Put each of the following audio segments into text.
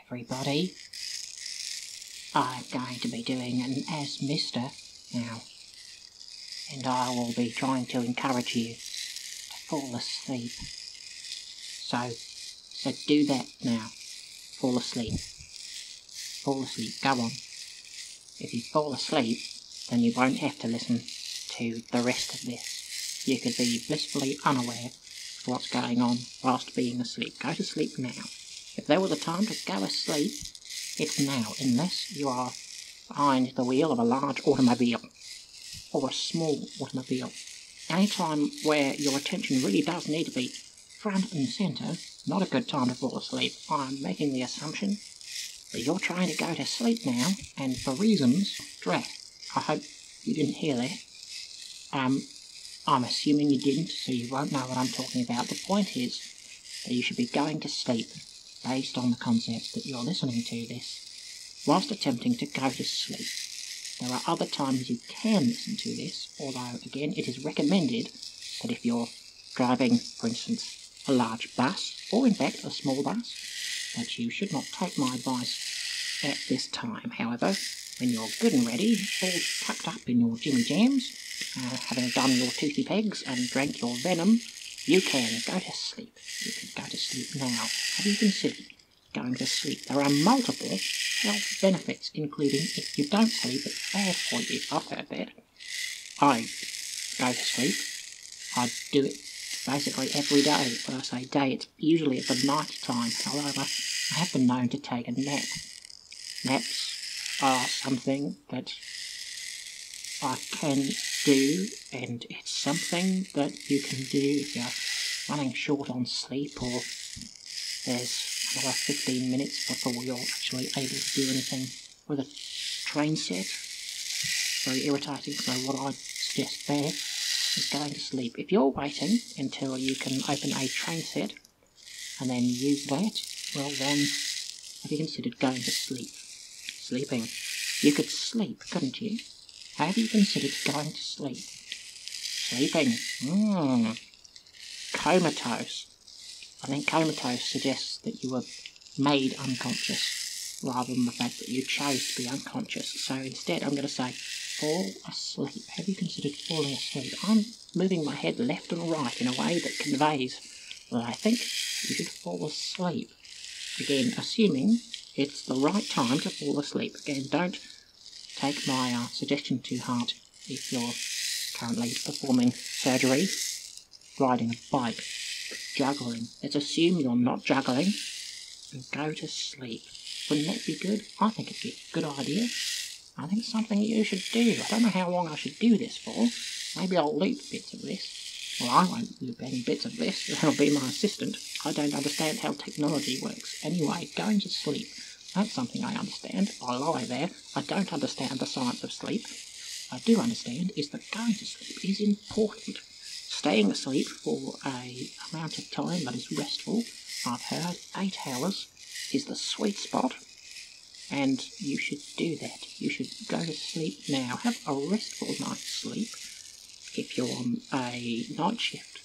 everybody. I'm going to be doing an As Mister now, and I will be trying to encourage you to fall asleep. So do that now. Fall asleep. Fall asleep, go on. If you fall asleep, then you won't have to listen to the rest of this. You could be blissfully unaware of what's going on whilst being asleep. Go to sleep now. If there was a time to go asleep, it's now, unless you are behind the wheel of a large automobile or a small automobile. Any time where your attention really does need to be front and centre, not a good time to fall asleep. I'm making the assumption that you're trying to go to sleep now, and for reasons, drat, I hope you didn't hear that. I'm assuming you didn't, so you won't know what I'm talking about. The point is that you should be going to sleep based on the concept that you're listening to this whilst attempting to go to sleep. There are other times you can listen to this, although again it is recommended that if you're driving, for instance, a large bus, or in fact a small bus, that you should not take my advice at this time. However, when you're good and ready, all tucked up in your jimmy jams, having done your toothy pegs and drank your venom, you can go to sleep. You can go to sleep now. Have you considered going to sleep? There are multiple health benefits, including if you don't sleep, it's bad for you. I've heard that. I go to sleep. I do it basically every day. When I say day, it's usually at the night time. However, I have been known to take a nap. Naps are something that I can do, and it's something that you can do if you're running short on sleep, or there's another 15 minutes before you're actually able to do anything with a train set. Very irritating, so what I suggest there is going to sleep. If you're waiting until you can open a train set and then use that, well then, have you considered going to sleep? Sleeping. You could sleep, couldn't you? Have you considered going to sleep? Sleeping. Comatose. I think comatose suggests that you were made unconscious, rather than the fact that you chose to be unconscious. So instead I'm going to say, fall asleep. Have you considered falling asleep? I'm moving my head left and right in a way that conveys that I think you should fall asleep. Again, assuming it's the right time to fall asleep. Again, don't take my suggestion to heart if you're currently performing surgery, riding a bike, juggling. Let's assume you're not juggling and go to sleep. Wouldn't that be good? I think it'd be a good idea. I think it's something you should do. I don't know how long I should do this for. Maybe I'll loop bits of this. Well, I won't loop any bits of this. That'll be my assistant. I don't understand how technology works. Anyway, going to sleep. That's something I understand. I lie there. I don't understand the science of sleep. I do understand is that going to sleep is important. Staying asleep for a amount of time that is restful, I've heard 8 hours is the sweet spot, and you should do that. You should go to sleep now. Have a restful night's sleep. If you're on a night shift,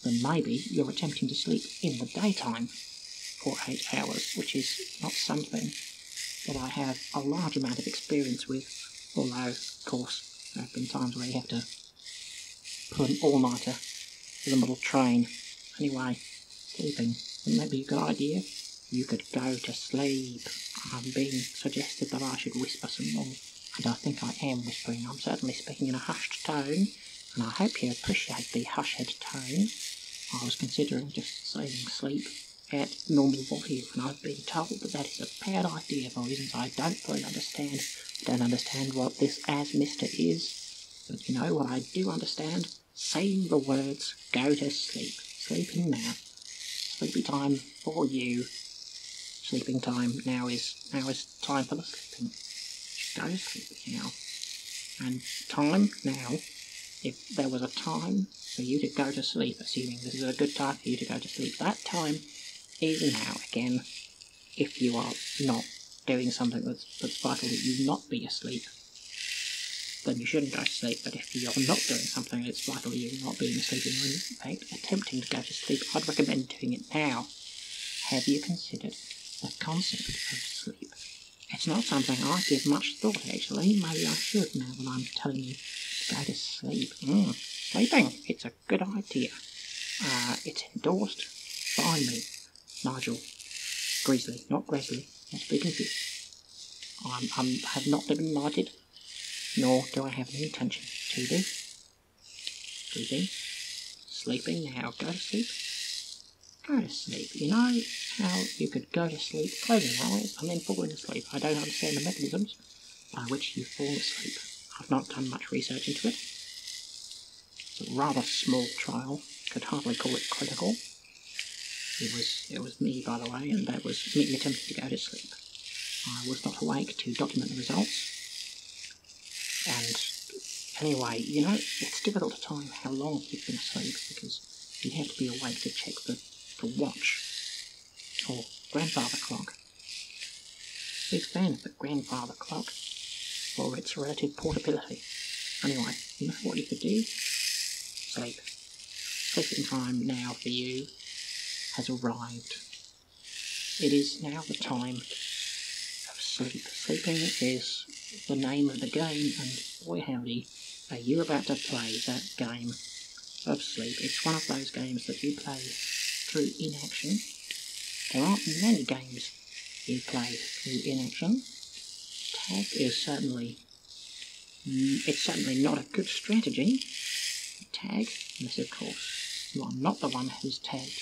then maybe you're attempting to sleep in the daytime for 8 hours, which is not something that I have a large amount of experience with, although, of course, there have been times where you have to pull an all-nighter with a little train. Anyway, sleeping, wouldn't that be a good idea? You could go to sleep. I'm being suggested that I should whisper some more, and I think I am whispering. I'm certainly speaking in a hushed tone, and I hope you appreciate the hushed tone. I was considering just saying sleep at normal volume, and I've been told that that is a bad idea for reasons I don't fully understand. I don't understand what this As Mister is, but you know what I do understand? Saying the words, go to sleep. Sleeping now. Sleepy time for you. Sleeping time now is time for the sleeping. Go to sleep now. And time now, if there was a time for you to go to sleep, assuming this is a good time for you to go to sleep, that time is now. Again, if you are not doing something that's vital that you not be asleep, then you shouldn't go to sleep. But if you're not doing something that's vital you not being asleep and you're in fact attempting to go to sleep, I'd recommend doing it now. Have you considered that concept of sleep. It's not something I give much thought, actually. Maybe I should now that I'm telling you to go to sleep. Sleeping, it's a good idea. It's endorsed by me, Nigel. Grizzly, not Grizzly. Not to be confused. I have not been knighted, nor do I have any intention to be. Sleeping now. Go to sleep. Go to sleep. You know how you could go to sleep, closing your eyes, and then falling asleep? I don't understand the mechanisms by which you fall asleep. I've not done much research into it. It's a rather small trial. Could hardly call it clinical. It was me, by the way, and that was me attempting to go to sleep. I was not awake to document the results. And anyway, you know, it's difficult to time how long you've been asleep because you have to be awake to check the watch or grandfather clock. Big fan of the grandfather clock for its relative portability. Anyway, you know what you could do? Sleep. Sleeping time now for you has arrived. It is now the time of sleep. Sleeping is the name of the game, and boy howdy, are you about to play that game of sleep. It's one of those games that you play through inaction. There aren't many games you play through inaction. Tag is certainly not a good strategy. Tag, unless of course you are not the one who's tagged,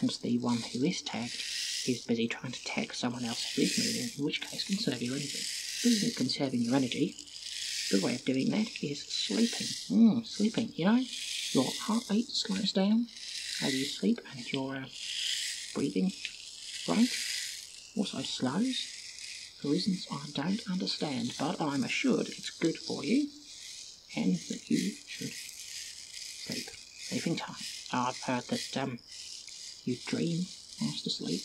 and the one who is tagged is busy trying to tag someone else who is moving, in which case conserve your energy. If this isn't conserving your energy, a good way of doing that is sleeping. Sleeping, you know, your heartbeat slows down as you sleep, and your breathing rate also slows, for reasons I don't understand, but I'm assured it's good for you, and that you should sleep. Sleeping time. I've heard that you dream whilst asleep.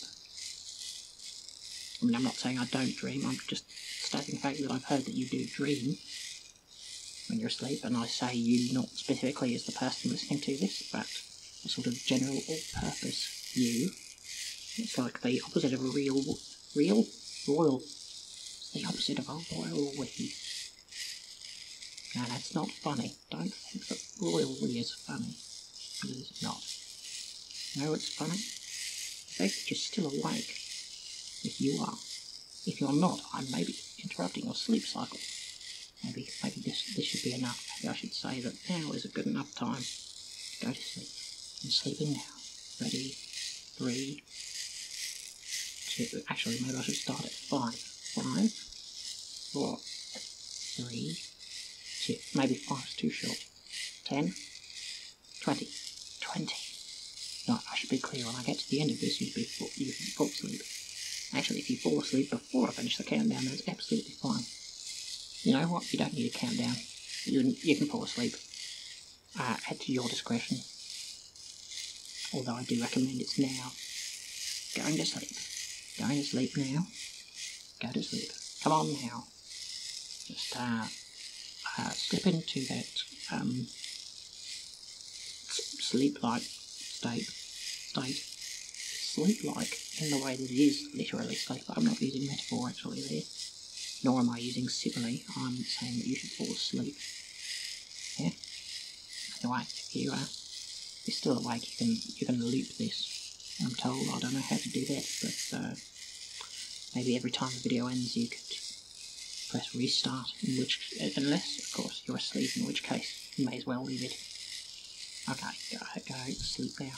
I mean, I'm not saying I don't dream, I'm just stating the fact that I've heard that you do dream when you're asleep, and I say you not specifically as the person listening to this, but a sort of general all-purpose you. It's like the opposite of a royal. It's the opposite of a royal we. No, that's not funny. Don't think that royalty is funny. It is not. You know what's funny? The fact that you're still awake. If you are. If you're not, I may be interrupting your sleep cycle. Maybe this should be enough. Maybe I should say that now is a good enough time to go to sleep. I'm sleeping now. Ready? 3, 2. Actually, maybe I should start at 5. 5, 4, 3, 2. Maybe 5 is too short. 10, 20. 20. No, I should be clear. When I get to the end of this, you can fall asleep. Actually, if you fall asleep before I finish the countdown, that's absolutely fine. You know what? You don't need a countdown. You can fall asleep at your discretion. Although I do recommend it's now. Going to sleep. Going to sleep now. Go to sleep. Come on now. Just slip into that sleep-like state. Sleep-like in the way that it is literally sleep. I'm not using metaphor actually there. Nor am I using simile. I'm saying that you should fall asleep. Yeah? Anyway, if you're still awake, you can loop this. I'm told. I don't know how to do that, but maybe every time the video ends you could press restart, unless, of course, you're asleep, in which case you may as well leave it. Okay, go sleep now.